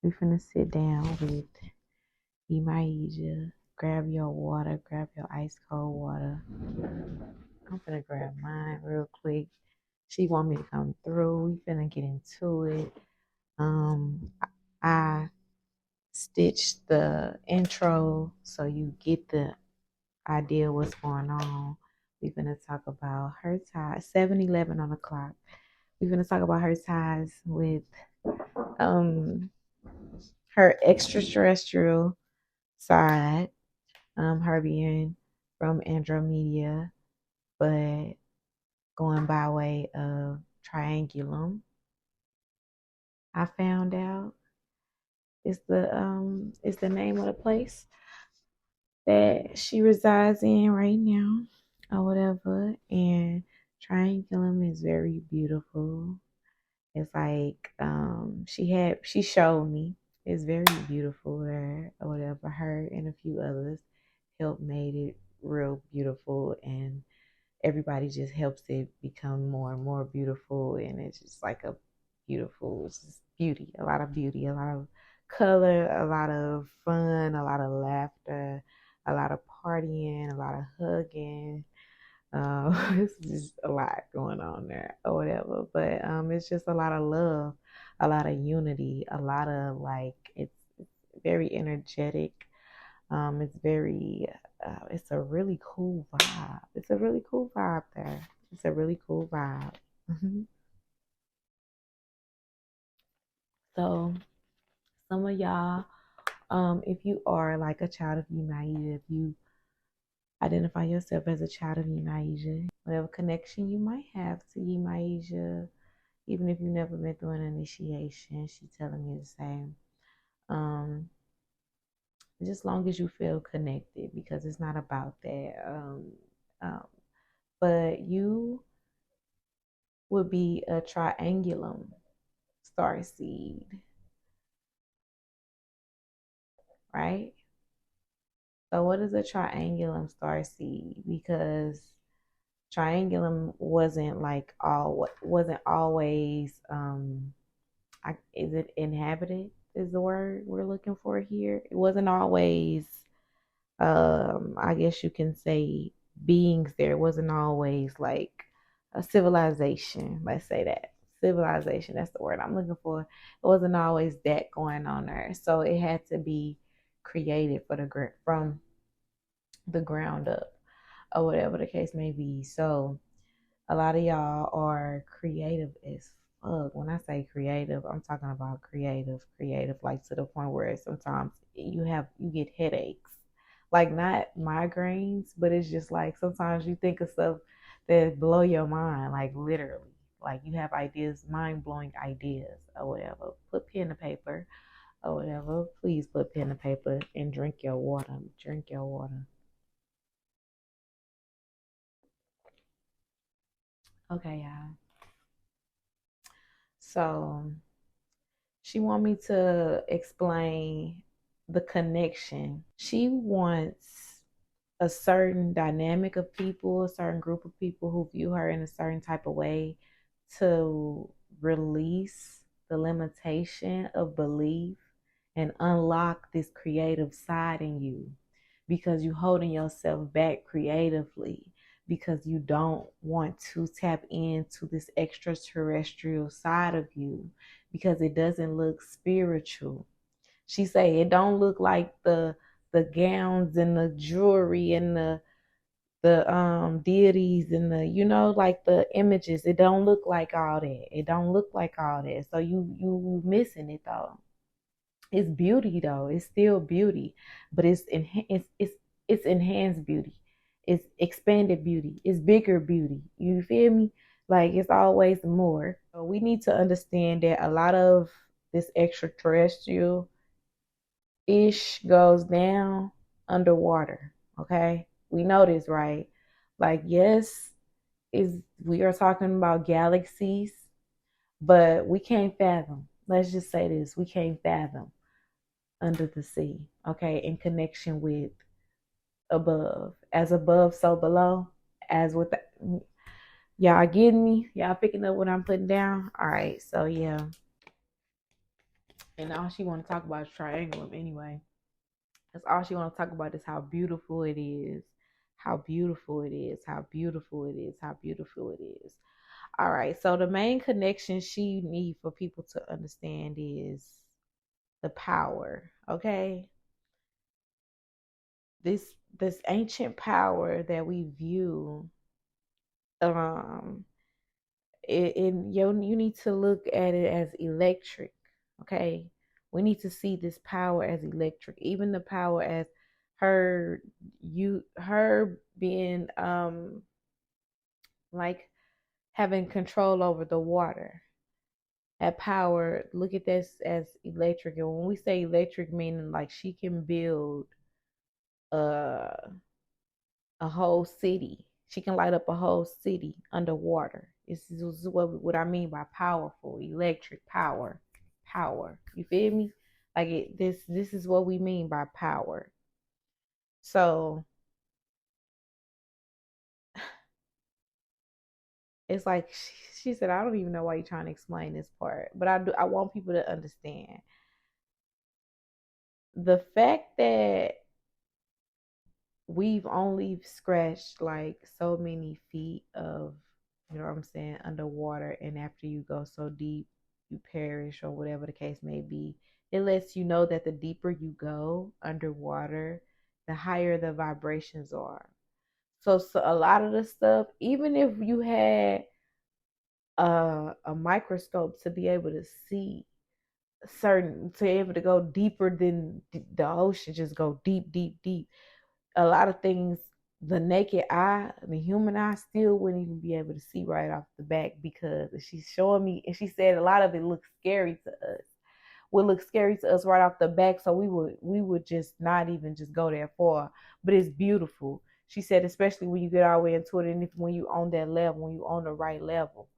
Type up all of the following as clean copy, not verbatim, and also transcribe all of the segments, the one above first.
We finna sit down with YEMAYA. Grab your water, grab your ice cold water. I'm finna grab mine real quick. She want me to come through. We finna get into it. I stitched the intro so you get the idea what's going on. We finna talk about her ties. 7-11 on the clock. We finna talk about her ties with her extraterrestrial side, her being from Andromeda, but going by way of Triangulum. I found out it's the name of the place that she resides in right now or whatever. And Triangulum is very beautiful. It's like she showed me. It's very beautiful there or whatever. Her and a few others helped made it real beautiful, and everybody just helps it become more and more beautiful. And it's just like it's just beauty, a lot of beauty, a lot of color, a lot of fun, a lot of laughter, a lot of partying, a lot of hugging. It's just a lot going on there or whatever. But it's just a lot of love, a lot of unity, a lot of like it's very energetic. It's a really cool vibe. It's a really cool vibe there. It's a really cool vibe. So some of y'all, if you are like a child of YEMAYA, if you identify yourself as a child of YEMAYA, whatever connection you might have to YEMAYA, even if you never been through an initiation, she's telling me the same. Just long as you feel connected, because it's not about that. Um, but you would be a triangulum starseed, right? So what is a triangulum starseed? Because triangulum wasn't always is it inhabited is the word we're looking for here. It wasn't always I guess you can say beings there. It wasn't always like a civilization, let's say that. Civilization, that's the word I'm looking for. It wasn't always that going on there. So it had to be created from the ground up or whatever the case may be. So a lot of y'all are creative as fuck. When I say creative, I'm talking about creative, like to the point where sometimes you get headaches. Like not migraines, but it's just like sometimes you think of stuff that blow your mind, like literally. Like you have ideas, mind blowing ideas or whatever. Put pen to paper or whatever. Please put pen to paper and drink your water. Drink your water. Okay, y'all. So she want me to explain the connection. She wants a certain dynamic of people, a certain group of people who view her in a certain type of way to release the limitation of belief and unlock this creative side in you, because you're holding yourself back creatively because you don't want to tap into this extraterrestrial side of you because it doesn't look spiritual. She say it don't look like the gowns and the jewelry and the deities and the like the images. It don't look like all that. It don't look like all that. So you missing it though. It's beauty though. It's still beauty, but it's enhanced beauty. It's expanded beauty. It's bigger beauty. You feel me? Like it's always more. So we need to understand that a lot of this extraterrestrial ish goes down underwater. Okay, we know this, right? Like yes, is we are talking about galaxies, but we can't fathom. Let's just say this: we can't fathom under the sea, okay, in connection with above. As above, so below. As with y'all getting me? Y'all picking up what I'm putting down? All right, so yeah. And all she want to talk about is triangulum anyway. That's all she want to talk about is how beautiful it is, how beautiful it is, how beautiful it is, how beautiful it is. All right. So the main connection she need for people to understand is the power. Okay. This ancient power that we view, um, you need to look at it as electric. Okay. We need to see this power as electric, even the power as her being like having control over the water. That power, look at this as electric. And when we say electric, meaning like she can build uh a whole city. She can light up a whole city underwater. This is what I mean by powerful, electric power, power. You feel me? Like this is what we mean by power. So it's like she said, I don't even know why you're trying to explain this part, but I do. I want people to understand the fact that we've only scratched like so many feet of, you know what I'm saying, underwater, and after you go so deep you perish or whatever the case may be. It lets you know that the deeper you go underwater, the higher the vibrations are. So a lot of the stuff, even if you had a microscope to be able to see certain, to be able to go deeper than the ocean, just go deep, deep, deep, a lot of things the naked eye, the human eye, still wouldn't even be able to see right off the back, because she's showing me, and she said a lot of it looks scary to us. Would look scary to us right off the back, so we would just not even just go that far. But it's beautiful. She said, especially when you get all the way into it, and if when you on that level, when you on the right level,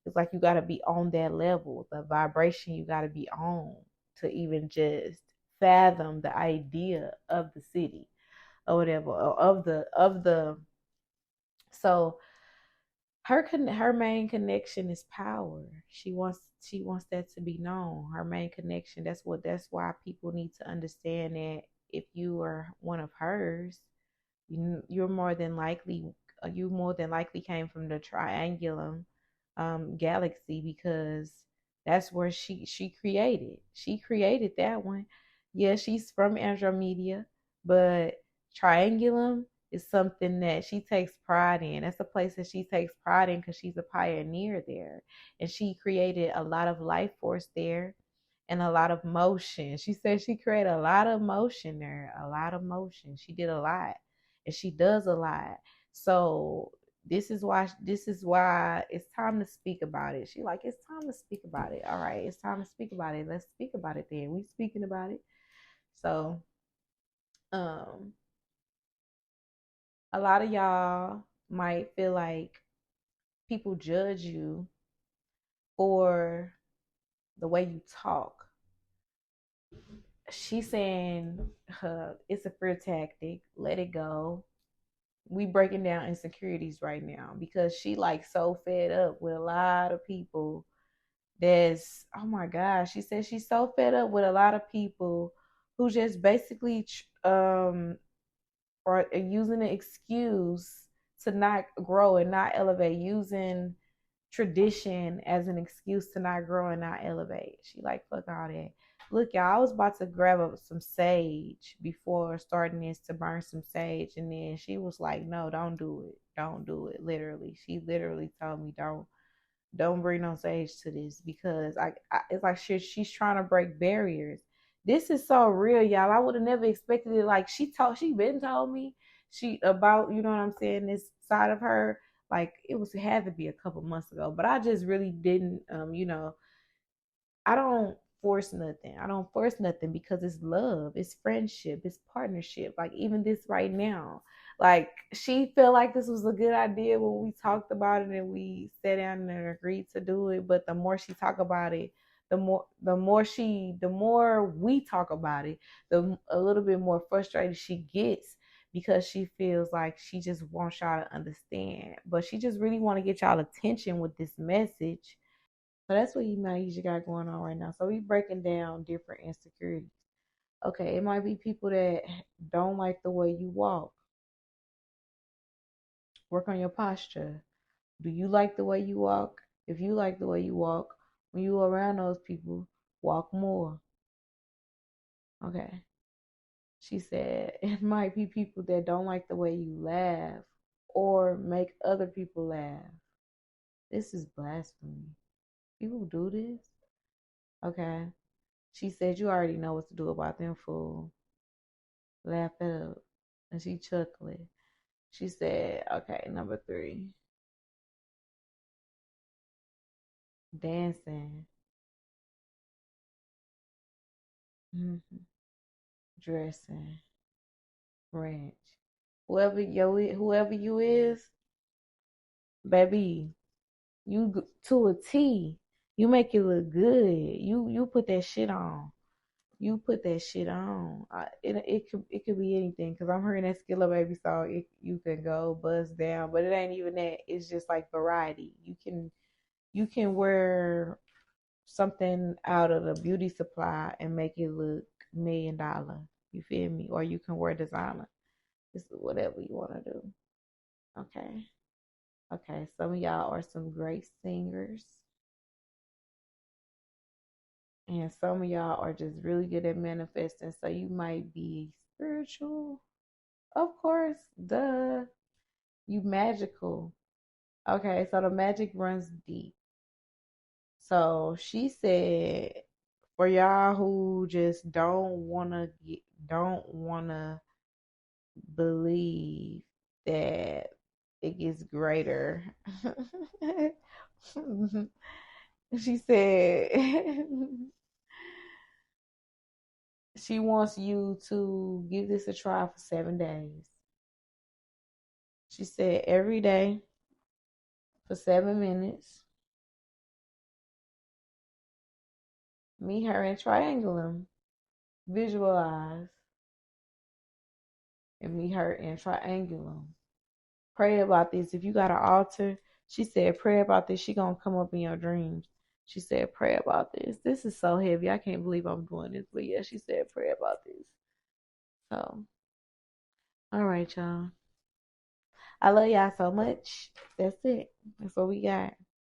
it's like you got to be on that level, the vibration you got to be on to even just fathom the idea of the city or whatever, or of the so her main connection is power. She wants that to be known. Her main connection, that's why people need to understand that if you are one of hers, you're more than likely, you more than likely came from the triangulum galaxy, because that's where she created that one. Yeah, she's from Andromeda, but triangulum is something that she takes pride in. That's a place that she takes pride in because she's a pioneer there, and she created a lot of life force there and a lot of motion. She said she created a lot of motion there, a lot of motion. She did a lot, and she does a lot. So this is why it's time to speak about it. She like, it's time to speak about it. All right, it's time to speak about it. Let's speak about it then. We speaking about it. So um a lot of y'all might feel like people judge you for the way you talk. She's saying it's a fear tactic. Let it go. We breaking down insecurities right now, because she like so fed up with a lot of people. There's, oh my gosh, she said she's so fed up with a lot of people who just basically are using an excuse to not grow and not elevate, using tradition as an excuse to not grow and not elevate. She like, fuck all that. Look, y'all, I was about to grab up some sage before starting this, to burn some sage, and then she was like, no, don't do it. Don't do it. Literally. She literally told me, don't bring no sage to this, because it's like she's trying to break barriers. This is so real, y'all. I would have never expected it. Like she been told me she about, you know what I'm saying, this side of her. Like it had to be a couple months ago, but I just really didn't, I don't force nothing. I don't force nothing, because it's love, it's friendship, it's partnership. Like even this right now, like she felt like this was a good idea when we talked about it and we sat down and agreed to do it. But the more she talk about it, the more we talk about it, a little bit more frustrated she gets, because she feels like she just wants y'all to understand, but she just really want to get y'all attention with this message. So that's what YEMAYA got going on right now. So we breaking down different insecurities. Okay, it might be people that don't like the way you walk. Work on your posture. Do you like the way you walk? If you like the way you walk, when you around those people, walk more. Okay. She said it might be people that don't like the way you laugh or make other people laugh. This is blasphemy. People do this? Okay. She said you already know what to do about them, fool. Laugh it up. And she chuckling. She said, okay, number 3. Dancing. Mm-hmm. Dressing. Ranch. Whoever you is, baby, you to a T. You make it look good. You put that shit on. You put that shit on. It could be anything. Cause I'm hearing that Skilla Baby song. You can go buzz down, but it ain't even that. It's just like variety. You can wear something out of the beauty supply and make it look $1,000,000. You feel me? Or you can wear designer. It's whatever you want to do. Okay. Okay. Some of y'all are some great singers. And some of y'all are just really good at manifesting. So you might be spiritual. Of course. Duh. You magical. Okay. So the magic runs deep. So she said, for y'all who just don't wanna believe that it gets greater. She said she wants you to give this a try for 7 days. She said every day for 7 minutes, meet her in Triangulum. Visualize and meet her in Triangulum. Pray about this. If you got an altar, she said, pray about this. She gonna come up in your dreams. She said, pray about this. This is so heavy. I can't believe I'm doing this. But yeah, she said, pray about this. So, all right, y'all. I love y'all so much. That's it. That's what we got.